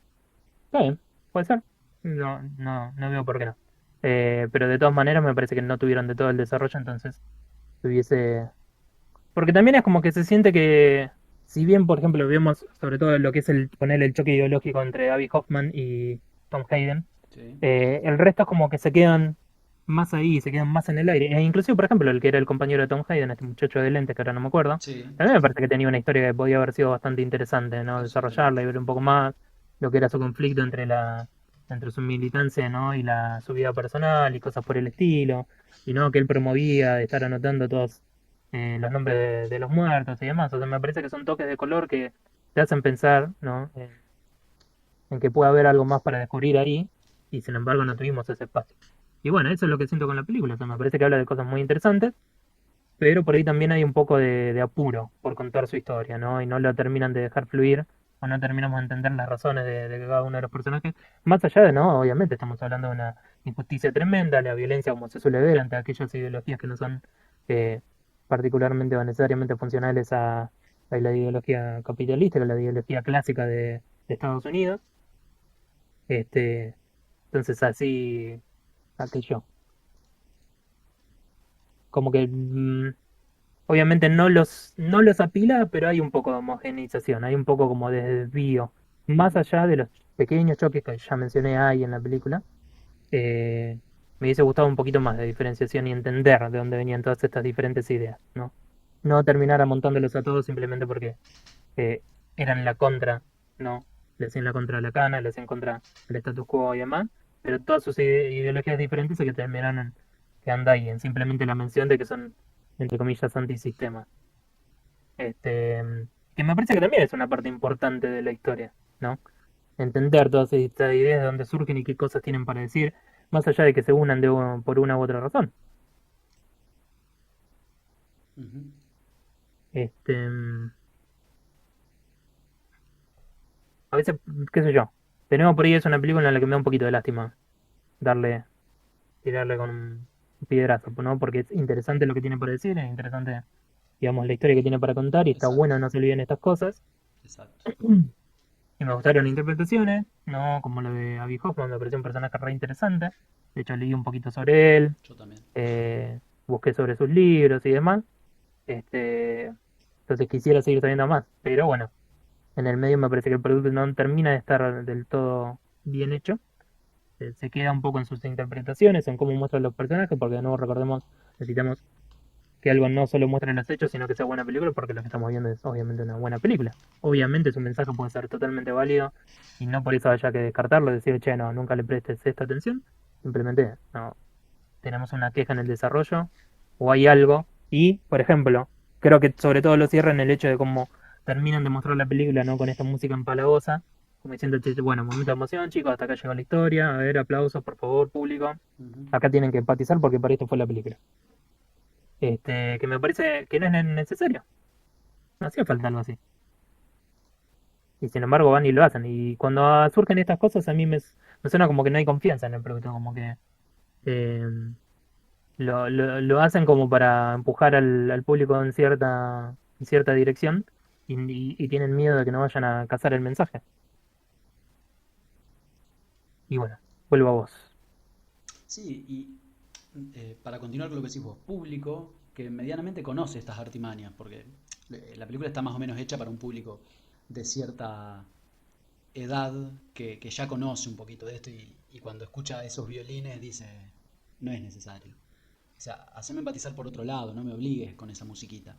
Está bien, puede ser. No, no, no veo por qué no. Pero de todas maneras me parece que no tuvieron de todo el desarrollo, entonces tuviese... Porque también es como que se siente que, si bien, por ejemplo, vemos sobre todo lo que es el poner el choque ideológico entre Abby Hoffman y Tom Hayden, Sí, el resto es como que se quedan más ahí, se quedan más en el aire. E inclusive, por ejemplo, el que era el compañero de Tom Hayden, este muchacho de lentes que ahora no me acuerdo, sí, también sí, me sí, parece que tenía una historia que podía haber sido bastante interesante, ¿no? Desarrollarla absolutamente. y ver un poco más lo que era su conflicto entre su militancia, ¿no? Y su vida personal y cosas por el estilo. Y no que él promovía de estar anotando todos los nombres de los muertos y demás. O sea, me parece que son toques de color que te hacen pensar, ¿no? En que puede haber algo más para descubrir ahí, y sin embargo no tuvimos ese espacio. Y bueno, eso es lo que siento con la película, o sea, me parece que habla de cosas muy interesantes, pero por ahí también hay un poco de apuro por contar su historia, ¿no? Y no lo terminan de dejar fluir, o no terminamos de entender las razones de cada uno de los personajes, más allá de, ¿no? Obviamente estamos hablando de una injusticia tremenda, la violencia como se suele ver ante aquellas ideologías que no son eh, particularmente o necesariamente funcionales a la ideología capitalista, a la ideología clásica de Estados Unidos. Este, entonces así, aquello. Como que obviamente no los apila, pero hay un poco de homogeneización, hay un poco como de desvío. Más Ujú. allá de los pequeños choques que ya mencioné ahí en la película, me hubiese gustado un poquito más de diferenciación y entender de dónde venían todas estas diferentes ideas, ¿no? No terminar amontándolos a todos simplemente porque eh, eran la contra, ¿no? Le hacían la contra a la cana, le hacían contra el status quo y demás, pero todas sus ideologías diferentes se que terminaron quedando ahí, en simplemente la mención de que son, entre comillas, antisistema. Este, que me parece que también es una parte importante de la historia, ¿no? Entender todas estas ideas de dónde surgen y qué cosas tienen para decir, más allá de que se unan por una u otra razón. Ujú. Este, a veces, qué sé yo, de nuevo por ahí es una película en la que me da un poquito de lástima darle tirarle con un piedrazo, ¿no? Porque es interesante lo que tiene para decir, es interesante, digamos, la historia que tiene para contar y está Exacto, bueno no se olviden estas cosas. exacto. Y me gustaron interpretaciones, ¿no? Como lo de Abby Hoffman, me pareció un personaje re interesante. De hecho, leí un poquito sobre él, Yo también. eh, busqué sobre sus libros y demás. Este, entonces quisiera seguir sabiendo más. Pero bueno, en el medio me parece que el producto no termina de estar del todo bien hecho. Se queda un poco en sus interpretaciones, en cómo muestran los personajes, porque de nuevo recordemos, necesitamos que algo no solo muestre los hechos, sino que sea buena película, porque lo que estamos viendo es obviamente una buena película. Obviamente su mensaje puede ser totalmente válido y no por eso haya que descartarlo, decir, che, no, nunca le prestes esta atención. Simplemente, no, tenemos una queja en el desarrollo o hay algo. Y, por ejemplo, creo que sobre todo lo cierra en el hecho de cómo terminan de mostrar la película, ¿no? Con esta música empalagosa, como diciendo, che, bueno, momento de emoción, chicos, hasta acá llegó la historia, a ver, aplausos, por favor, público. Ujú. Acá tienen que empatizar porque para esto fue la película. Que me parece que no es necesario. No hacía falta algo así. Y sin embargo van y lo hacen. Y cuando surgen estas cosas a mí me suena como que no hay confianza en el producto, como que eh, lo hacen como para empujar al público en cierta dirección y tienen miedo de que no vayan a cazar el mensaje. Y bueno, vuelvo a vos. Sí, y para continuar con lo que decís vos, público que medianamente conoce estas artimañas, porque la película está más o menos hecha para un público de cierta edad que ya conoce un poquito de esto y cuando escucha esos violines dice, no es necesario. O sea, haceme empatizar por otro lado, no me obligues con esa musiquita.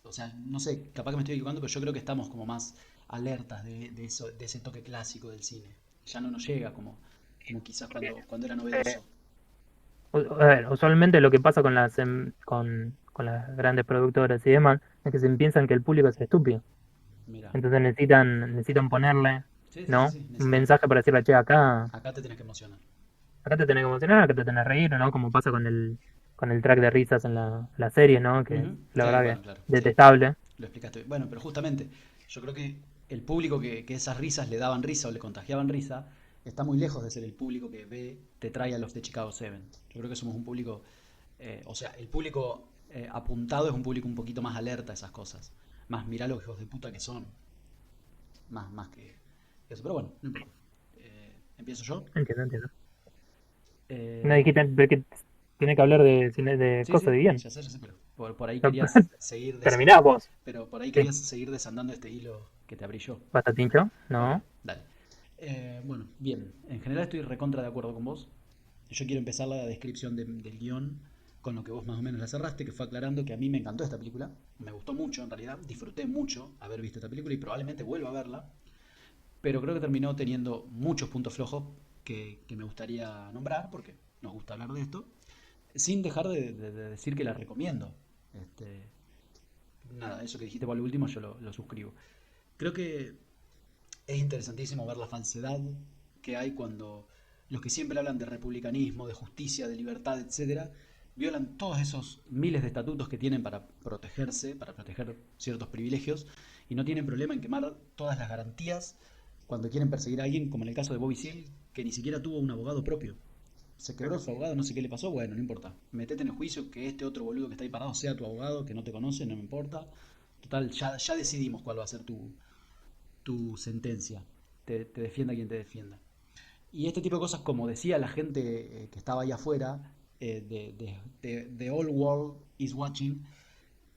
O sea, no sé, capaz que me estoy equivocando, pero yo creo que estamos como más alertas de eso, de ese toque clásico del cine. Ya no nos llega como quizás cuando era Eh, novedoso. a ver, usualmente lo que pasa con con las grandes productoras y demás es que se piensan que el público es estúpido. Mira, Entonces necesitan ponerle, sí, sí, sí, ¿no? sí, Un necesitan. mensaje para decirle, che, Acá te tenés que emocionar. acá te tenés que emocionar, acá te tenés que reír, ¿no? Como pasa con el track de risas en la serie, ¿no? Que Ujú. la Sí, verdad bueno, que claro, sí, detestable. lo explicaste bien. Bueno, pero justamente, yo creo que el público que esas risas le daban risa o le contagiaban risa está muy lejos de ser el público que ve, te trae a los de Chicago 7. Yo creo que somos un público, o sea, el público apuntado es un público un poquito más alerta a esas cosas. Más mirá los hijos de puta que son. Más que eso. Pero bueno, no importa. ¿Empiezo yo? Entiendo. No Eh, dijiste que tiene que hablar de cine de sí, cosas sí, de bien. ya sé, pero por ahí querías seguir Terminás vos. pero por ahí Sí. querías seguir desandando este hilo que te abrí yo. Batatincho, Ok, no. dale. Bueno, bien, en general estoy recontra de acuerdo con vos. Yo quiero empezar la descripción del guión con lo que vos más o menos la cerraste, que fue aclarando que a mí me encantó esta película, me gustó mucho en realidad, disfruté mucho haber visto esta película y probablemente vuelva a verla, pero creo que terminó teniendo muchos puntos flojos que me gustaría nombrar, porque nos gusta hablar de esto, sin dejar de decir que la recomiendo. Este, nada, eso que dijiste por lo último yo lo suscribo. Creo que es interesantísimo ver la falsedad que hay cuando los que siempre hablan de republicanismo, de justicia, de libertad, etcétera, violan todos esos miles de estatutos que tienen para protegerse, para proteger ciertos privilegios, y no tienen problema en quemar todas las garantías cuando quieren perseguir a alguien, como en el caso de Bobby Seale, que ni siquiera tuvo un abogado propio. Se quebró su abogado, no sé qué le pasó, bueno, no importa. Metete en el juicio que este otro boludo que está ahí parado sea tu abogado, que no te conoce, no me importa. Total, ya decidimos cuál va a ser tu sentencia. Te defienda quien te defienda. Y este tipo de cosas, como decía la gente que estaba ahí afuera, de All World is Watching,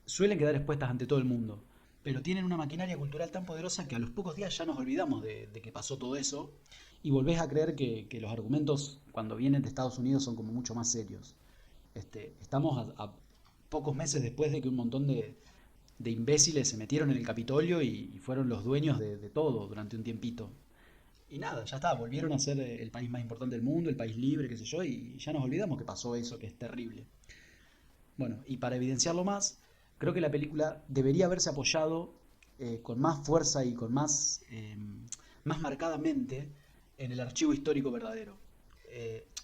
suelen quedar expuestas ante todo el mundo. Pero tienen una maquinaria cultural tan poderosa que a los pocos días ya nos olvidamos de que pasó todo eso y volvés a creer que los argumentos cuando vienen de Estados Unidos son como mucho más serios. Estamos a pocos meses después de que un montón de imbéciles se metieron en el Capitolio y fueron los dueños de todo durante un tiempito. Y nada, ya está, volvieron a ser el país más importante del mundo, el país libre, qué sé yo, y ya nos olvidamos que pasó eso, que es terrible. Bueno, y para evidenciarlo más, creo que la película debería haberse apoyado con más fuerza y con más marcadamente en el archivo histórico verdadero.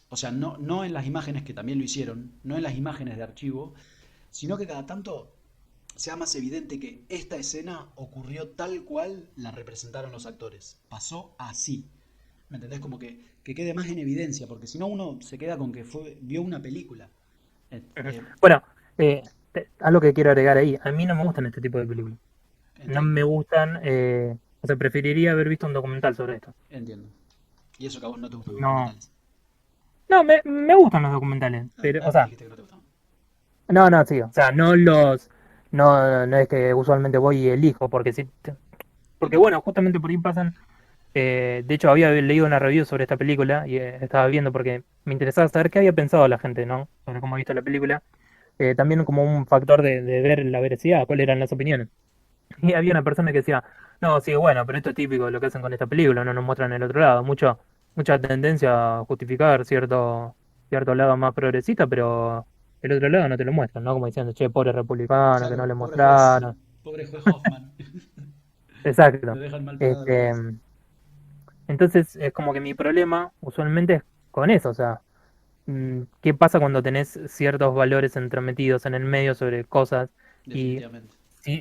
O sea, no en las imágenes que también lo hicieron, no en las imágenes de archivo, sino que cada tanto sea más evidente que esta escena ocurrió tal cual la representaron los actores. Pasó así. ¿Me entendés? Como que quede más en evidencia, porque si no uno se queda con que vio una película. Eh, Ujú. eh, Bueno, algo que quiero agregar ahí. A mí no me gustan este tipo de películas. No entiendo, me gustan, o sea, preferiría haber visto un documental sobre esto. entiendo. Y eso que a vos no te gustan los No, documentales. no, me gustan los documentales, pero, o Me sea, dijiste que no te gustaban. sí, o sea, no es que usualmente voy y elijo, porque si, Porque entiendo. bueno, justamente por ahí pasan. De hecho, había leído una review sobre esta película y estaba viendo porque me interesaba saber qué había pensado la gente, ¿no? Sobre cómo ha visto la película. También como un factor de ver la veracidad, cuáles eran las opiniones. Y había una persona que decía, no, sí, bueno, pero esto es típico de lo que hacen con esta película, no nos muestran el otro lado. Mucha tendencia a justificar cierto lado más progresista, pero el otro lado no te lo muestran, ¿no? Como diciendo, che, pobre republicano, que no Claro, le pobre juez, mostraron. pobre juez Hoffman. Lo Exacto. dejan mal parado al Este, juez. entonces es como que mi problema usualmente es con eso, o sea, ¿qué pasa cuando tenés ciertos valores entrometidos en el medio sobre cosas? Y Definitivamente.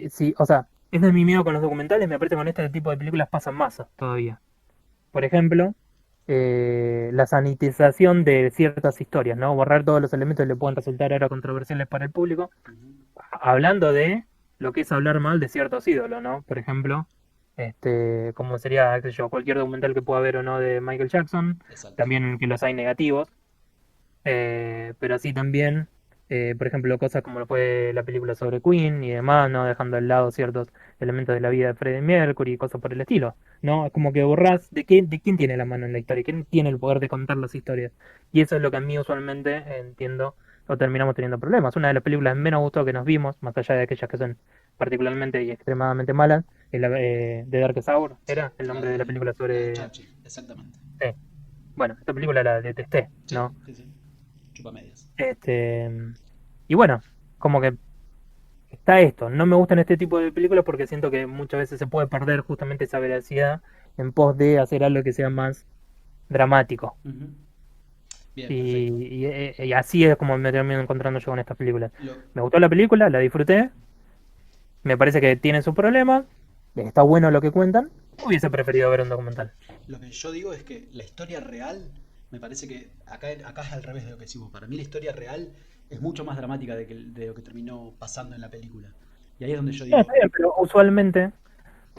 sí, o sea, ese es mi miedo con los documentales, me parece que con este tipo de películas pasa más todavía. Por ejemplo, la sanitización de ciertas historias, ¿no? Borrar todos los elementos que le pueden resultar ahora controversiales para el público, Ujú. hablando de lo que es hablar mal de ciertos ídolos, ¿no? Por ejemplo, como sería, qué sé yo, cualquier documental que pueda haber o no de Michael Jackson, Exacto. también que los hay negativos, pero así también, por ejemplo, cosas como lo fue la película sobre Queen y demás, ¿no? Dejando al lado ciertos elementos de la vida de Freddie Mercury y cosas por el estilo, ¿no? Es como que borrás de quién tiene la mano en la historia, quién tiene el poder de contar las historias. Y eso es lo que a mí usualmente entiendo o terminamos teniendo problemas. Una de las películas menos gustó que nos vimos, más allá de aquellas que son particularmente y extremadamente malas, es la de Dark Sí, era el nombre de la película la de sobre... Churchill, exactamente. Sí. Bueno, esta película la detesté, Sí, ¿no? sí, sí. Chupa medias. Este, y bueno, como que está esto. No me gustan este tipo de películas porque siento que muchas veces se puede perder justamente esa veracidad en pos de hacer algo que sea más dramático. Ujú. Bien, Y, perfecto. y así es como me termino encontrando yo con estas películas. Lo, Me gustó la película, la disfruté, me parece que tiene sus problemas, está bueno lo que cuentan. Hubiese preferido ver un documental. lo que yo digo es que la historia real, me parece que acá es al revés de lo que decimos. Para mí la historia real es mucho más dramática de lo que terminó pasando en la película. Y ahí es donde yo Está digo, bien, pero usualmente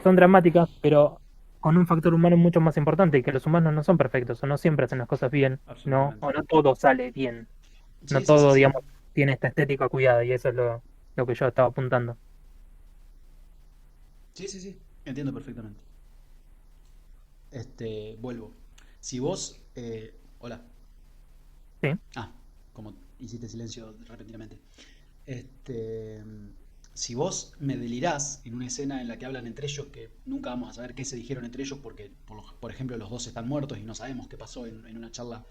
son dramáticas, pero con un factor humano mucho más importante, y que los humanos no son perfectos, o no siempre hacen las cosas bien, ¿no? absolutamente. O no todo sale bien, no Sí, sí, sí, todo, sí. digamos, tiene esta estética cuidada, y eso es lo que yo estaba apuntando. Sí, sí, sí. Entiendo perfectamente. Vuelvo. Si vos... hola. Sí, Ah, como hiciste silencio repentinamente. Este, si vos me delirás en una escena en la que hablan entre ellos, que nunca vamos a saber qué se dijeron entre ellos, porque, por ejemplo, los dos están muertos y no sabemos qué pasó en una charla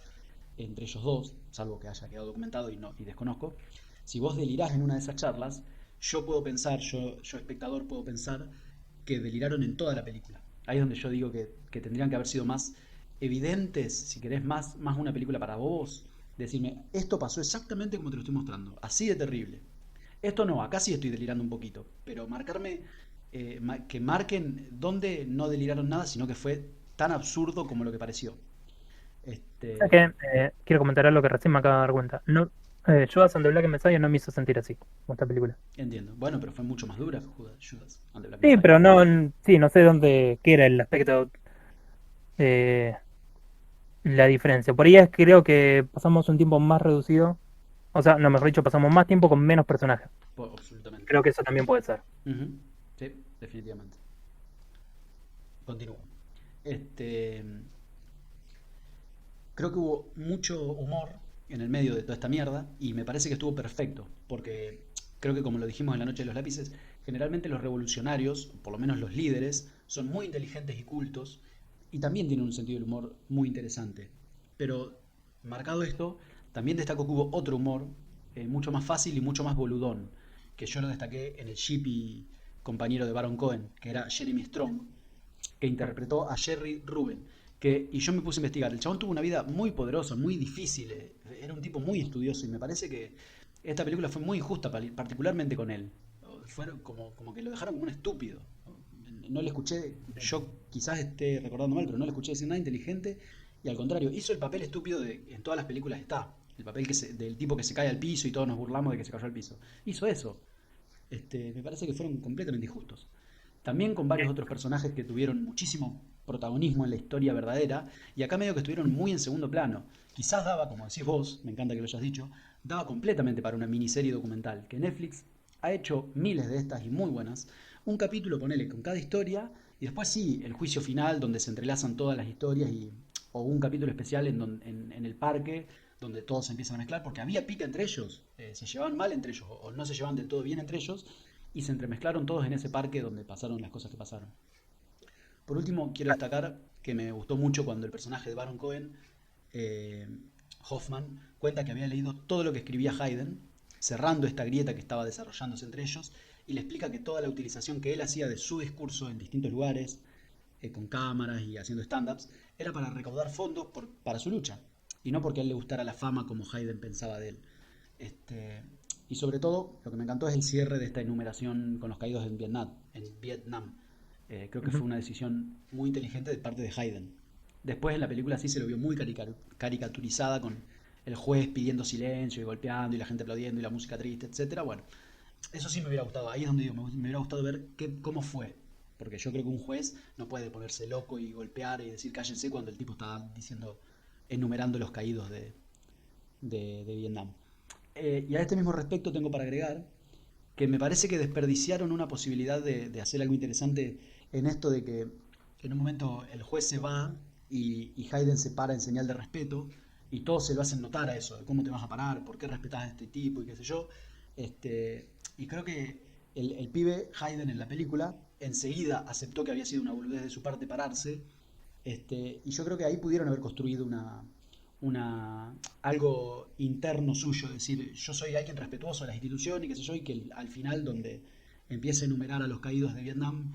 entre ellos dos, salvo que haya quedado documentado y desconozco. Si vos delirás en una de esas charlas, yo puedo pensar, yo espectador puedo pensar que deliraron en toda la película. Ahí es donde yo digo que tendrían que haber sido más evidentes, si querés, más una película para vos. Decirme, esto pasó exactamente como te lo estoy mostrando, así de terrible. Esto no, acá sí estoy delirando un poquito, pero marcarme, que marquen dónde no deliraron nada, sino que fue tan absurdo como lo que pareció. ¿sabes Este, qué? Quiero comentar algo que recién me acabo de dar cuenta. No, Judas and the Black Messiah no me hizo sentir así, como esta película. entiendo. Bueno, pero fue mucho más dura Judas and the Black Sí, Messiah. pero no, sí, no sé dónde, qué era el aspecto, eh, la diferencia. Por ahí creo que pasamos un tiempo más reducido, o sea, no, mejor dicho, pasamos más tiempo con menos personajes. Absolutamente. Creo que eso también puede ser. Ujú. Sí, definitivamente. Continúo. Este, creo que hubo mucho humor en el medio de toda esta mierda y me parece que estuvo perfecto, porque creo que como lo dijimos en la noche de los lápices, generalmente los revolucionarios, por lo menos los líderes, son muy inteligentes y cultos y también tienen un sentido del humor muy interesante. Pero marcado esto, también destaco que hubo otro humor mucho más fácil y mucho más boludón, que yo lo destaqué en el Shippy compañero de Baron Cohen, que era Jeremy Strong, que interpretó a Jerry Rubin. Y yo me puse a investigar. El chabón tuvo una vida muy poderosa, muy difícil. Era un tipo muy estudioso y me parece que esta película fue muy injusta, particularmente con él. Fue como que lo dejaron como un estúpido. No le escuché, yo quizás esté recordando mal, pero no le escuché decir nada inteligente y al contrario, hizo el papel estúpido de en todas las películas está. El papel del tipo que se cae al piso y todos nos burlamos de que se cayó al piso. Hizo eso. Me parece que fueron completamente injustos. También con varios otros personajes que tuvieron muchísimo protagonismo en la historia verdadera y acá medio que estuvieron muy en segundo plano. Quizás daba, como decís vos, me encanta que lo hayas dicho, daba completamente para una miniserie documental, que Netflix ha hecho miles de estas y muy buenas. Un capítulo, ponele, con cada historia Y después sí, el juicio final, donde se entrelazan todas las historias, o un capítulo especial en el parque, donde todos se empiezan a mezclar, porque había pica entre ellos, se llevaban mal entre ellos, o no se llevaban del todo bien entre ellos, y se entremezclaron todos en ese parque donde pasaron las cosas que pasaron. Por último, quiero destacar que me gustó mucho cuando el personaje de Baron Cohen, eh, Hoffman, cuenta que había leído todo lo que escribía Haydn, cerrando esta grieta que estaba desarrollándose entre ellos, y le explica que toda la utilización que él hacía de su discurso en distintos lugares, con cámaras y haciendo stand-ups, era para recaudar fondos para su lucha, y no porque a él le gustara la fama como Haydn pensaba de él. Este, y sobre todo, lo que me encantó es el cierre de esta enumeración con los caídos en Vietnam. Creo que fue Ujú. una decisión muy inteligente de parte de Haydn. Después en la película sí se lo vio muy caricaturizada con el juez pidiendo silencio y golpeando y la gente aplaudiendo y la música triste, etcétera. Bueno, eso sí me hubiera gustado. Ahí es donde digo, me hubiera gustado ver cómo fue. Porque yo creo que un juez no puede ponerse loco y golpear y decir cállense cuando el tipo está diciendo, enumerando los caídos de Vietnam. Y a este mismo respecto tengo para agregar que me parece que desperdiciaron una posibilidad de hacer algo interesante en esto de que en un momento el juez se va y Hayden se para en señal de respeto y todos se lo hacen notar a eso, de cómo te vas a parar, por qué respetas a este tipo y qué sé yo. Y creo que el pibe Hayden en la película enseguida aceptó que había sido una boludez de su parte pararse, y yo creo que ahí pudieron haber construido algo interno suyo, es decir, yo soy alguien respetuoso de las instituciones y qué sé yo, y que al final donde empiece a enumerar a los caídos de Vietnam,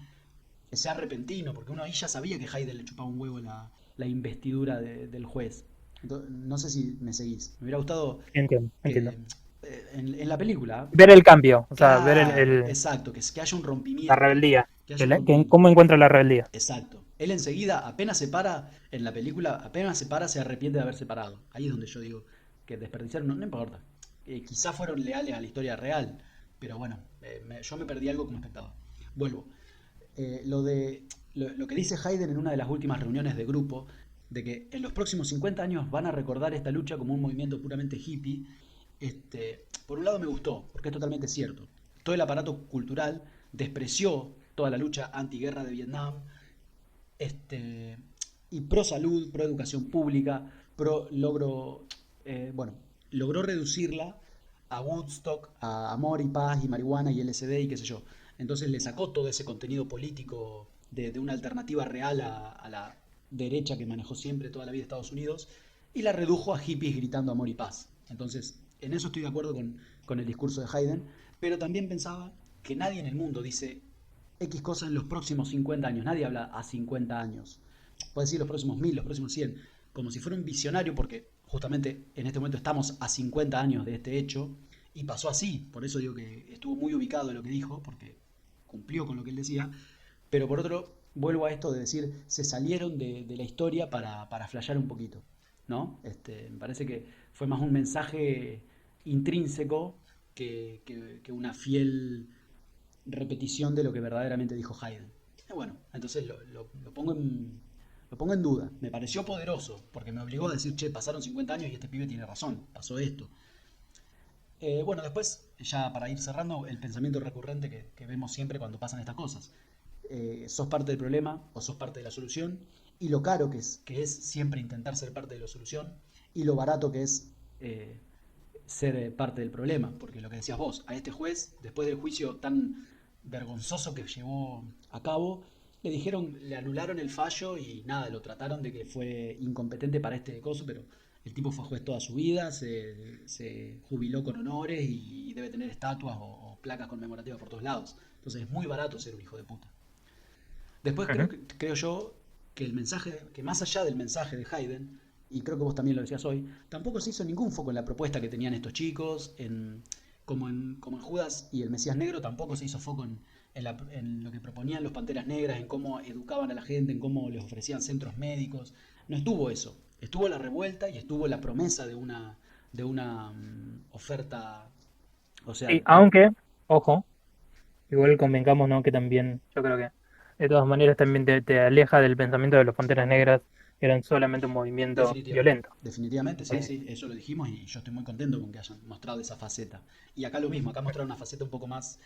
sea repentino, porque uno ahí ya sabía que Hayden le chupaba un huevo la investidura del juez. Entonces, no sé si me seguís. Me hubiera gustado Entiendo, entiendo. que en la película, Ver el cambio, o sea, ver claro, exacto, que haya un la rompimiento, rebeldía, que haya un rompimiento. cómo encuentra la rebeldía. Exacto. Él enseguida, apenas se para en la película, apenas se para, se arrepiente de haberse parado. Ahí es donde yo digo que desperdiciaron, no, no importa. Quizás fueron leales a la historia real, pero bueno, yo me perdí algo como espectador. Vuelvo. Lo que dice Hayden en una de las últimas reuniones de grupo, de que en los próximos 50 años van a recordar esta lucha como un movimiento puramente hippie, por un lado me gustó, porque es totalmente cierto. Todo el aparato cultural despreció toda la lucha antiguerra de Vietnam, este, y pro salud, pro educación pública, pro logro, bueno, logró reducirla a Woodstock, a amor y paz y marihuana y LSD y qué sé yo. Entonces le sacó todo ese contenido político de una alternativa real a la derecha que manejó siempre toda la vida Estados Unidos y la redujo a hippies gritando amor y paz. Entonces, en eso estoy de acuerdo con el discurso de Hayden, pero también pensaba que nadie en el mundo dice X cosa en los próximos 50 años. Nadie habla a 50 años. Puede decir los próximos 1000, los próximos 100. Como si fuera un visionario, porque justamente en este momento estamos a 50 años de este hecho. Y pasó así. Por eso digo que estuvo muy ubicado en lo que dijo, porque cumplió con lo que él decía. Pero por otro, vuelvo a esto de decir, se salieron de la historia para flashear un poquito. ¿No? Me parece que fue más un mensaje intrínseco que una fiel repetición de lo que verdaderamente dijo Haydn. Y bueno, entonces lo pongo en duda. Me pareció poderoso, porque me obligó a decir, che, pasaron 50 años y este pibe tiene razón, pasó esto. Bueno, después, ya para ir cerrando, el pensamiento recurrente que vemos siempre cuando pasan estas cosas. Sos parte del problema o sos parte de la solución, y lo caro que es siempre intentar ser parte de la solución, y lo barato que es ser parte del problema, porque lo que decías vos, a este juez, después del juicio tan vergonzoso que llevó a cabo, le anularon el fallo y nada, lo trataron de que fue incompetente para este coso, pero el tipo fue juez toda su vida, se jubiló con honores y debe tener estatuas o placas conmemorativas por todos lados. Entonces es muy barato ser un hijo de puta. Después Ujú. creo yo que el mensaje, que más allá del mensaje de Haydn, y creo que vos también lo decías hoy, tampoco se hizo ningún foco en la propuesta que tenían estos chicos, como en Judas y el Mesías Negro, tampoco se hizo foco en lo que proponían los Panteras Negras, en cómo educaban a la gente, en cómo les ofrecían centros médicos. No estuvo eso. Estuvo la revuelta y estuvo la promesa de una oferta, o sea, Sí, aunque, ojo, igual convengamos, ¿no? Que también, yo creo que de todas maneras también te aleja del pensamiento de los Panteras Negras, que eran solamente un movimiento definitivamente. violento. Definitivamente, sí, Eh, sí, eso lo dijimos y yo estoy muy contento con que hayan mostrado esa faceta. Y acá lo mismo, acá mostraron una faceta un poco más,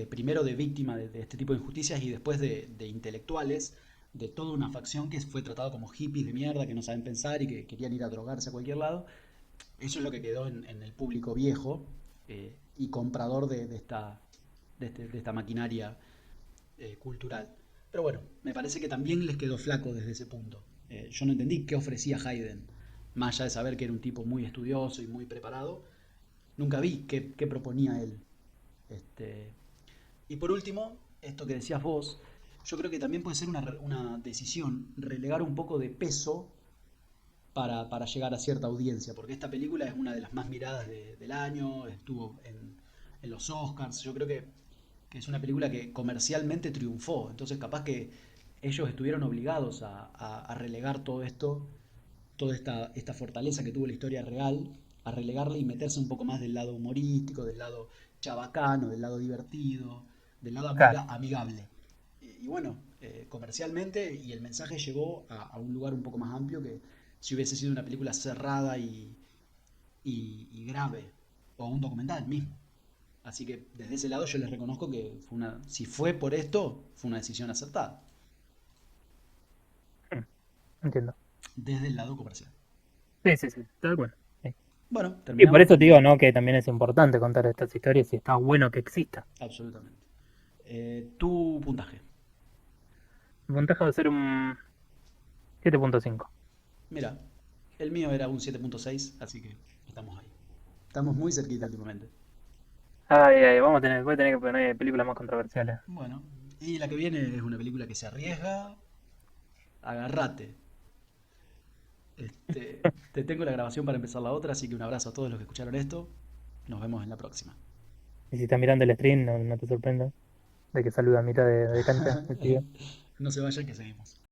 primero de víctima de este tipo de injusticias y después de intelectuales, de toda una facción que fue tratada como hippies de mierda, que no saben pensar y que querían ir a drogarse a cualquier lado. Eso es lo que quedó en el público viejo y comprador de esta maquinaria cultural. Pero bueno, me parece que también les quedó flaco desde ese punto. Yo no entendí qué ofrecía Haydn, más allá de saber que era un tipo muy estudioso y muy preparado, nunca vi qué proponía él. Este, y por último, esto que decías vos, yo creo que también puede ser una decisión relegar un poco de peso para llegar a cierta audiencia, porque esta película es una de las más miradas del año, estuvo en los Oscars, yo creo que es una película que comercialmente triunfó, entonces capaz que ellos estuvieron obligados a relegar todo esto, toda esta fortaleza que tuvo la historia real, a relegarle y meterse un poco más del lado humorístico, del lado chabacano, del lado divertido, del lado Claro. amigable. Y bueno, comercialmente y el mensaje llegó a un lugar un poco más amplio que si hubiese sido una película cerrada y grave, o un documental mismo. Así que desde ese lado yo les reconozco que si fue por esto, fue una decisión acertada, Mm, entiendo. desde el lado comercial. Sí, sí, sí, tal cual. Sí. Bueno, Y por terminamos eso te digo, con... ¿no? Que también es importante contar estas historias y está bueno que exista. Absolutamente. Tu puntaje. Mi puntaje va a ser un 7.5. Mira, el mío era un 7.6, así que estamos ahí. Estamos muy cerquita últimamente. Ay, ay, voy a tener que poner películas más controversiales. Bueno, y la que viene es una película que se arriesga. Agarrate. Te tengo la grabación para empezar la otra, así que un abrazo a todos los que escucharon esto. Nos vemos en la próxima. Y si estás mirando el stream, no te sorprendas de que saluda a mitad de cancha el pibe. No se vayan que seguimos.